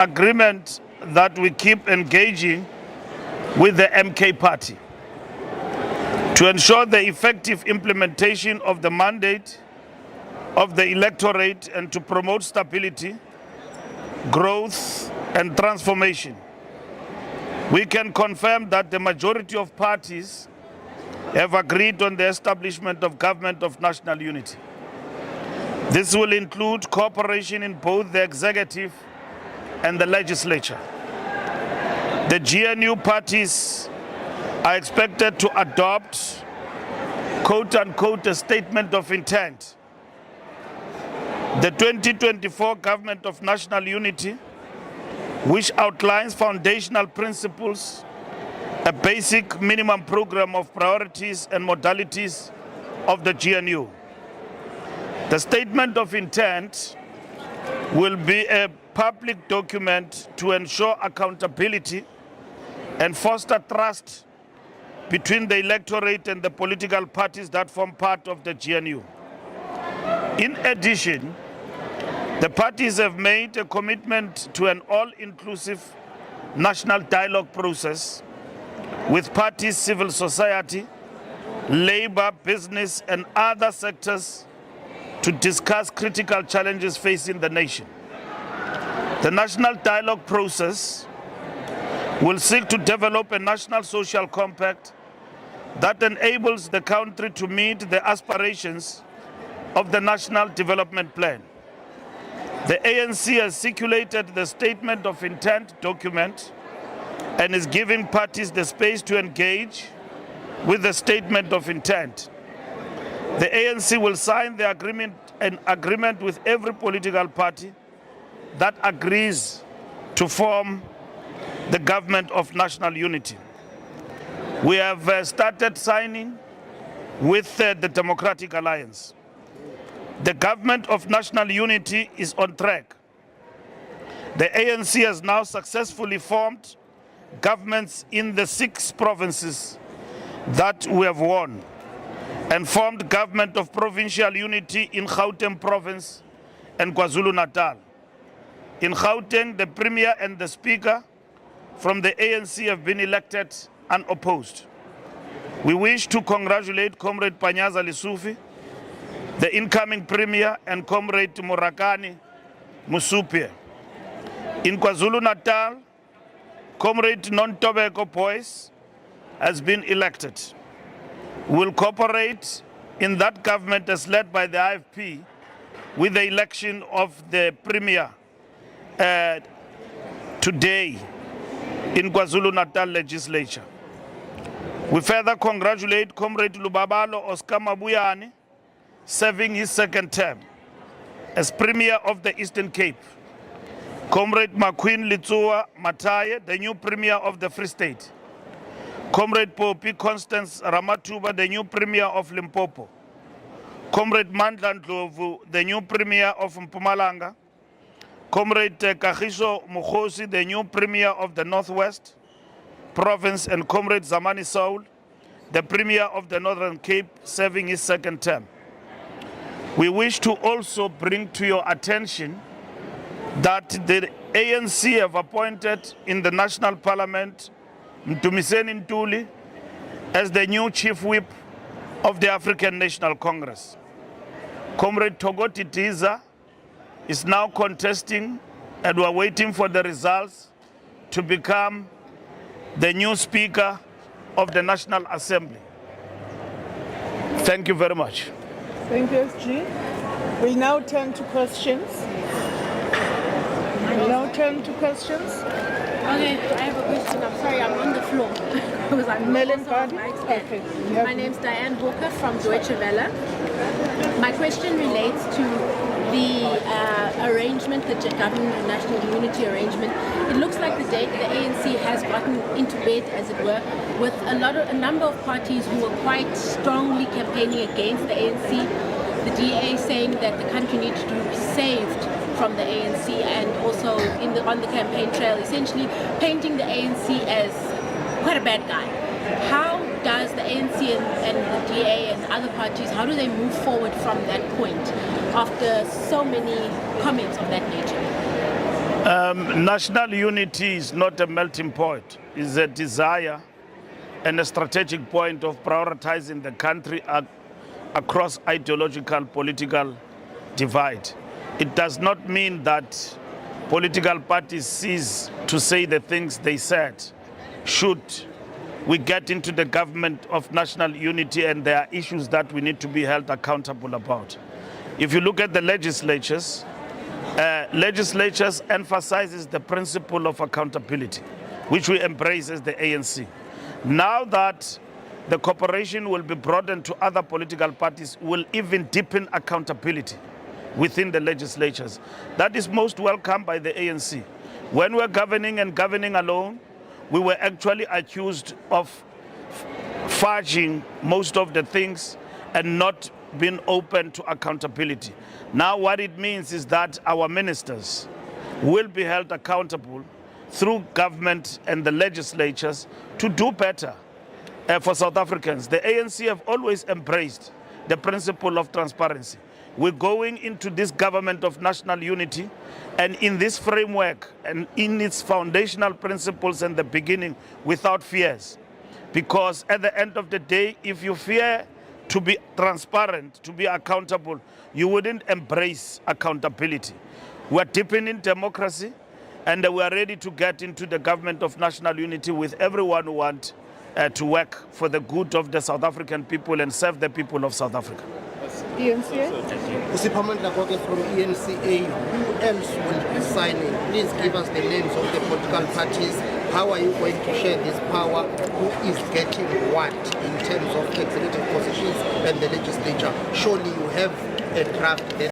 agreement that we keep engaging with the MK party to ensure the effective implementation of the mandate of the electorate and to promote stability, growth, and transformation. We can confirm that the majority of parties have agreed on the establishment of government of national unity. This will include cooperation in both the executive and the legislature. The GNU parties are expected to adopt, quote-unquote, a statement of intent. The 2024 Government of National Unity, which outlines foundational principles, a basic minimum program of priorities and modalities of the GNU. The statement of intent will be a public document to ensure accountability and foster trust between the electorate and the political parties that form part of the GNU. In addition, the parties have made a commitment to an all-inclusive national dialogue process with parties, civil society, labor, business, and other sectors to discuss critical challenges facing the nation. The national dialogue process will seek to develop a national social compact that enables the country to meet the aspirations of the National Development Plan. The ANC has circulated the Statement of Intent document and is giving parties the space to engage with the Statement of Intent. The ANC will sign the agreement with every political party that agrees to form the government of national unity. We have started signing with the Democratic Alliance. The government of national unity is on track. The ANC has now successfully formed governments in the 6 provinces that we have won, and formed government of provincial unity in Gauteng province and KwaZulu-Natal. In Gauteng, the Premier and the Speaker from the ANC have been elected unopposed. We wish to congratulate Comrade Panyaza Lesufi, the incoming Premier, and Comrade Murakani Musupie. In KwaZulu-Natal, Comrade Nontobeko Boyce has been elected. We will cooperate in that government as led by the IFP with the election of the Premier today in KwaZulu-Natal legislature. We further congratulate Comrade Lubabalo Oscar Mabuyane, serving his 2nd term as Premier of the Eastern Cape. Comrade Makwin Litsua Mataye, the new Premier of the Free State. Comrade Popi Constance Ramatuba, the new Premier of Limpopo. Comrade Mandla Ndlovu, the new Premier of Mpumalanga. Comrade Kagiso Mukhosi, the new Premier of the Northwest Province, and Comrade Zamani Saul, the Premier of the Northern Cape, serving his 2nd term. We wish to also bring to your attention that the ANC have appointed in the National Parliament Mtumiseni Ntuli as the new Chief Whip of the African National Congress. Comrade Togoti Tiza is now contesting, and we are waiting for the results, to become the new Speaker of the National Assembly. Thank you very much. Thank you, SG. We now turn to questions. Okay, I have a question. I'm sorry, I'm on the floor. Because I'm Okay. My name's Diane Hawker from Deutsche Welle. My question relates to the arrangement, the government of national unity arrangement. It looks like the ANC has gotten into bed, as it were, with a number of parties who were quite strongly campaigning against the ANC. The DA saying that the country needs to be saved from the ANC, and also on the campaign trail, essentially painting the ANC as quite a bad guy. How does the ANC and the DA and other parties, how do they move forward from that point after so many comments of that nature? National unity is not a melting pot. It's a desire and a strategic point of prioritizing the country across ideological political divide. It does not mean that political parties cease to say the things they said. Should we get into the government of national unity and there are issues that we need to be held accountable about. If you look at the legislatures emphasizes the principle of accountability, which we embrace as the ANC. Now that the cooperation will be broadened to other political parties, will even deepen accountability within the legislatures. That is most welcome by the ANC. When we're governing and governing alone, we were actually accused of fudging most of the things and not being open to accountability. Now what it means is that our ministers will be held accountable through government and the legislatures to do better for South Africans. The ANC have always embraced the principle of transparency. We're going into this government of national unity, and in this framework and in its foundational principles and the beginning, without fears. Because at the end of the day, if you fear to be transparent, to be accountable, you wouldn't embrace accountability. We're deepening democracy, and we are ready to get into the government of national unity with everyone who wants to work for the good of the South African people and serve the people of South Africa. ENCA? Usiphamandla Goke from ENCA, who else will be signing? Please give us the names of the political parties. How are you going to share this power? Who is getting what in terms of executive positions and the legislature? Surely you have a draft there.